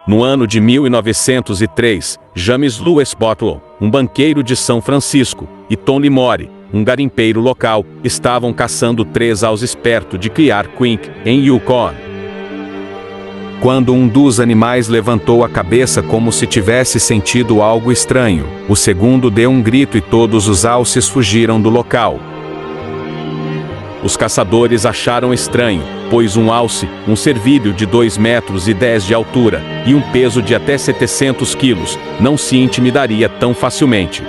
No ano de 1903, James Louis Botlow, um banqueiro de São Francisco, e Tom Limori, um garimpeiro local, estavam caçando 3 alces perto de Clear Creek, em Yukon. Quando um dos animais levantou a cabeça como se tivesse sentido algo estranho, o segundo deu um grito e todos os alces fugiram do local. Os caçadores acharam estranho, pois um alce, um cervídeo de 2,10 metros de altura, e um peso de até 700 quilos, não se intimidaria tão facilmente.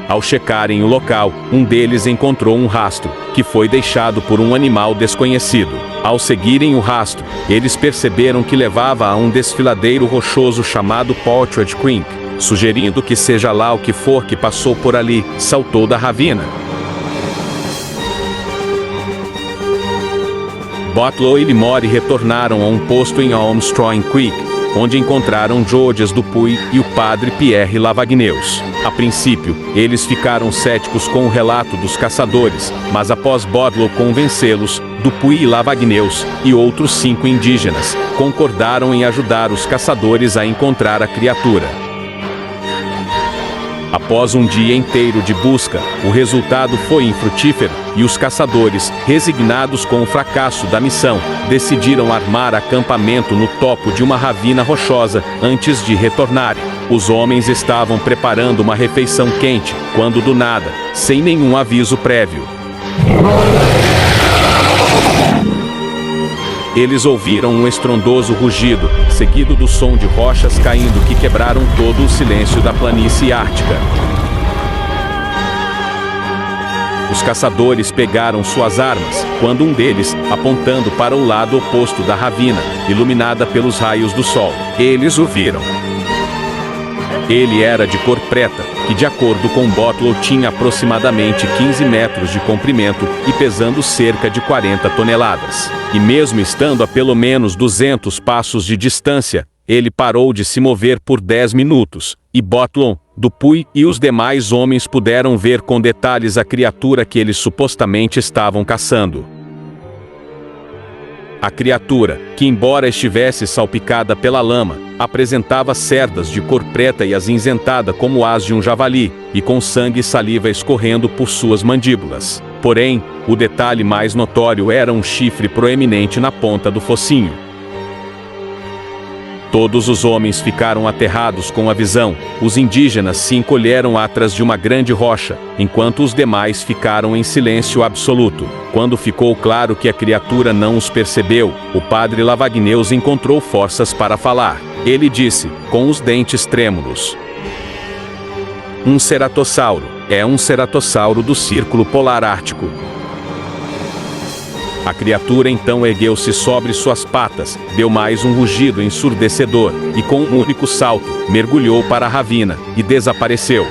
Ao checarem o local, um deles encontrou um rastro, que foi deixado por um animal desconhecido. Ao seguirem o rastro, eles perceberam que levava a um desfiladeiro rochoso chamado Partridge Creek, sugerindo que seja lá o que for que passou por ali, saltou da ravina. Botlow e Limori retornaram a um posto em Armstrong Creek, onde encontraram Georges Dupuy e o padre Pierre Lavagneus. A princípio, eles ficaram céticos com o relato dos caçadores, mas após Botlow convencê-los, Dupuy e Lavagneus, e outros 5 indígenas, concordaram em ajudar os caçadores a encontrar a criatura. Após um dia inteiro de busca, o resultado foi infrutífero, e os caçadores, resignados com o fracasso da missão, decidiram armar acampamento no topo de uma ravina rochosa antes de retornarem. Os homens estavam preparando uma refeição quente, quando do nada, sem nenhum aviso prévio, eles ouviram um estrondoso rugido, seguido do som de rochas caindo que quebraram todo o silêncio da planície ártica. Os caçadores pegaram suas armas, quando um deles, apontando para o lado oposto da ravina, iluminada pelos raios do sol, eles o viram. Ele era de cor preta, que de acordo com Botlow tinha aproximadamente 15 metros de comprimento e pesando cerca de 40 toneladas. E mesmo estando a pelo menos 200 passos de distância, ele parou de se mover por 10 minutos, e Botlow, Dupuy e os demais homens puderam ver com detalhes a criatura que eles supostamente estavam caçando. A criatura, que embora estivesse salpicada pela lama, apresentava cerdas de cor preta e acinzentada como as de um javali, e com sangue e saliva escorrendo por suas mandíbulas. Porém, o detalhe mais notório era um chifre proeminente na ponta do focinho. Todos os homens ficaram aterrados com a visão. Os indígenas se encolheram atrás de uma grande rocha, enquanto os demais ficaram em silêncio absoluto. Quando ficou claro que a criatura não os percebeu, o padre Lavagneus encontrou forças para falar. Ele disse, com os dentes trêmulos: "Um ceratossauro. É um ceratossauro do Círculo Polar Ártico." A criatura então ergueu-se sobre suas patas, deu mais um rugido ensurdecedor, e com um único salto, mergulhou para a ravina, e desapareceu.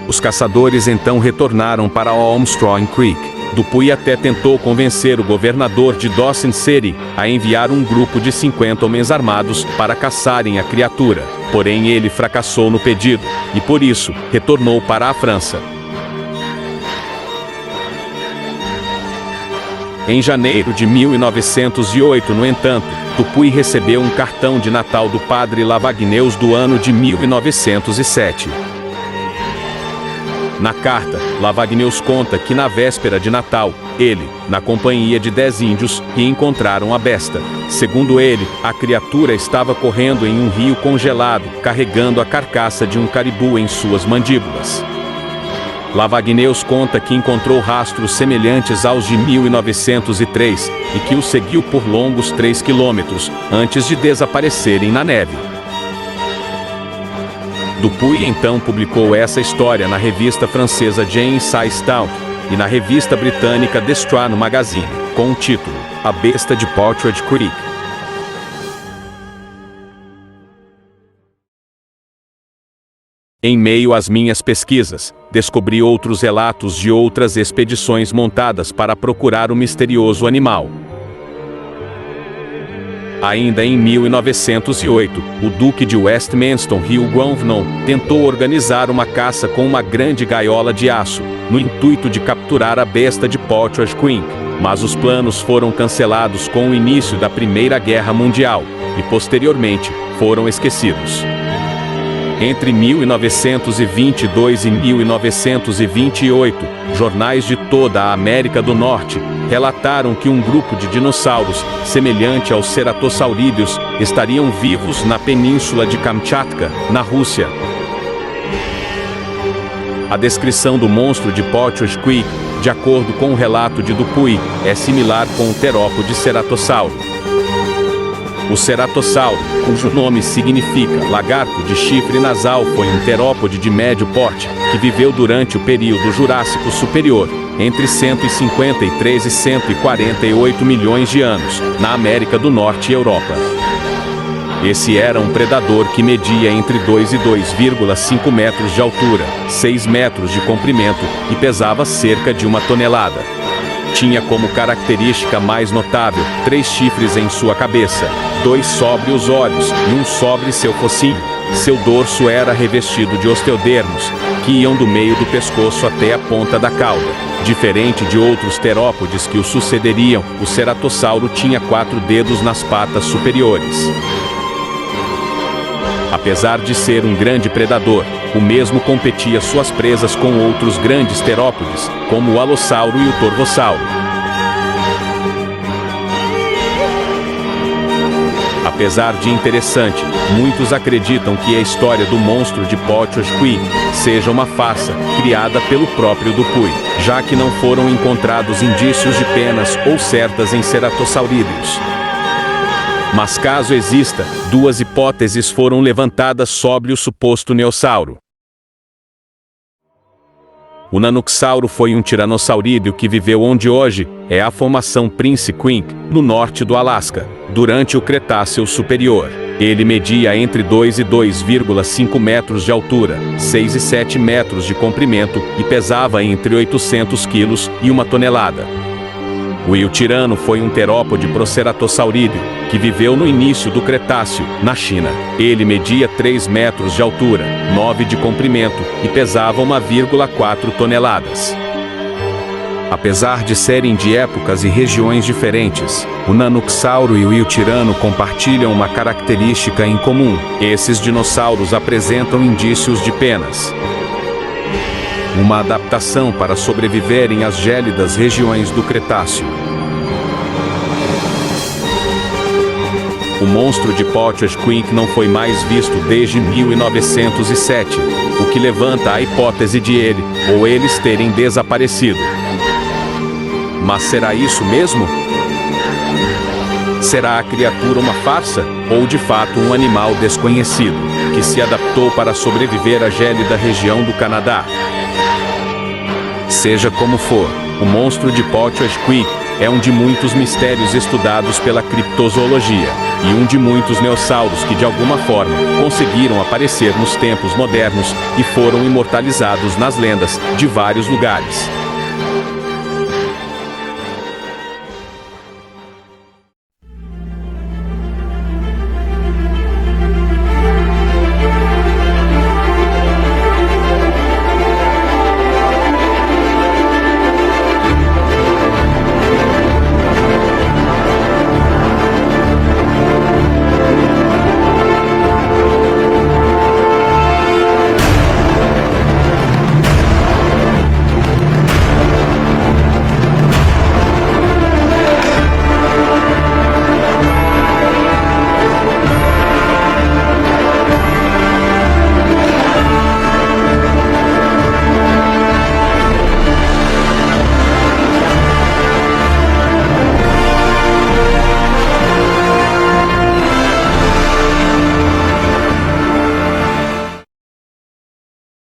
Os caçadores então retornaram para Armstrong Creek. Dupuy até tentou convencer o governador de Dawson City a enviar um grupo de 50 homens armados para caçarem a criatura. Porém ele fracassou no pedido, e por isso, retornou para a França. Em janeiro de 1908, no entanto, Dupuy recebeu um cartão de Natal do padre Lavagneus do ano de 1907. Na carta, Lavagneus conta que na véspera de Natal, ele, na companhia de 10 índios, encontraram a besta. Segundo ele, a criatura estava correndo em um rio congelado, carregando a carcaça de um caribu em suas mandíbulas. Lavagneus conta que encontrou rastros semelhantes aos de 1903 e que o seguiu por longos 3 quilômetros, antes de desaparecerem na neve. Dupuy então publicou essa história na revista francesa Jane Sistout e na revista britânica The Strand Magazine, com o título A Besta de Partridge Creek. Em meio às minhas pesquisas, descobri outros relatos de outras expedições montadas para procurar o misterioso animal. Ainda em 1908, o Duque de Westminster, Hugh Grosvenor, tentou organizar uma caça com uma grande gaiola de aço, no intuito de capturar a besta de Potters Creek, mas os planos foram cancelados com o início da Primeira Guerra Mundial, e posteriormente foram esquecidos. Entre 1922 e 1928, jornais de toda a América do Norte relataram que um grupo de dinossauros, semelhante aos ceratosaurídeos, estariam vivos na península de Kamchatka, na Rússia. A descrição do monstro de Potters Creek, de acordo com o relato de Dupuy, é similar com o terópode ceratossauro. O ceratossauro, cujo nome significa lagarto de chifre nasal, foi um terópode de médio porte, que viveu durante o período Jurássico Superior, entre 153 e 148 milhões de anos, na América do Norte e Europa. Esse era um predador que media entre 2 e 2,5 metros de altura, 6 metros de comprimento e pesava cerca de 1 tonelada. Tinha como característica mais notável 3 chifres em sua cabeça, 2 sobre os olhos e 1 sobre seu focinho. Seu dorso era revestido de osteodermos, que iam do meio do pescoço até a ponta da cauda. Diferente de outros terópodes que o sucederiam, o ceratossauro tinha 4 dedos nas patas superiores. Apesar de ser um grande predador, o mesmo competia suas presas com outros grandes terópodes, como o alossauro e o torvossauro. Apesar de interessante, muitos acreditam que a história do monstro de Potters Creek seja uma farsa, criada pelo próprio Dupuy, já que não foram encontrados indícios de penas ou certas em ceratosaurídeos. Mas caso exista, 2 hipóteses foram levantadas sobre o suposto neossauro. O Nanoxauro foi um tiranossaurídeo que viveu onde hoje é a Formação Prince Creek, no norte do Alasca, durante o Cretáceo Superior. Ele media entre 2 e 2,5 metros de altura, 6 e 7 metros de comprimento e pesava entre 800 quilos e 1 tonelada. O Iotirano foi um terópode proceratosaurídeo, que viveu no início do Cretáceo, na China. Ele media 3 metros de altura, 9 de comprimento e pesava 1,4 toneladas. Apesar de serem de épocas e regiões diferentes, o Nanoxauro e o Iotirano compartilham uma característica em comum. Esses dinossauros apresentam indícios de penas. Uma adaptação para sobreviverem às gélidas regiões do Cretáceo. O monstro de Potters Creek não foi mais visto desde 1907, o que levanta a hipótese de ele ou eles terem desaparecido. Mas será isso mesmo? Será a criatura uma farsa ou de fato um animal desconhecido, que se adaptou para sobreviver à gélida região do Canadá? Seja como for, o monstro de Potters Creek é um de muitos mistérios estudados pela criptozoologia, e um de muitos neossauros que de alguma forma conseguiram aparecer nos tempos modernos e foram imortalizados nas lendas de vários lugares.